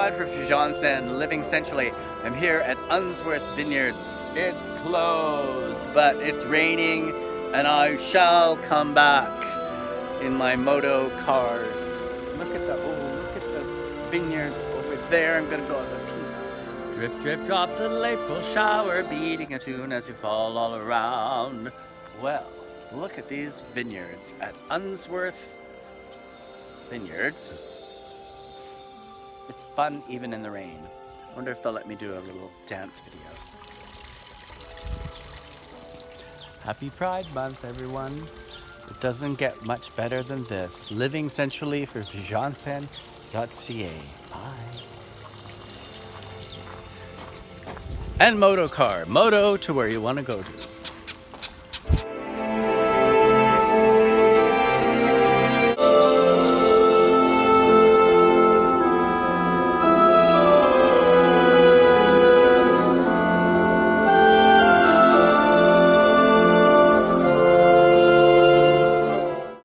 outside for Fusionsen, living sensually. I'm here at Unsworth Vineyards. It's closed, but it's raining, and I shall come back in my moto car. Look at the vineyards over there. I'm gonna go on the peak. Drip, drip, drop, little April shower, beating a tune as you fall all around. Well, look at these vineyards at Unsworth Vineyards. It's fun even in the rain. Wonder if they'll let me do a little dance video. Happy Pride Month, everyone. It doesn't get much better than this. Living sensually for fusionsen.ca. Bye. And moto car. Moto to where you want to go to.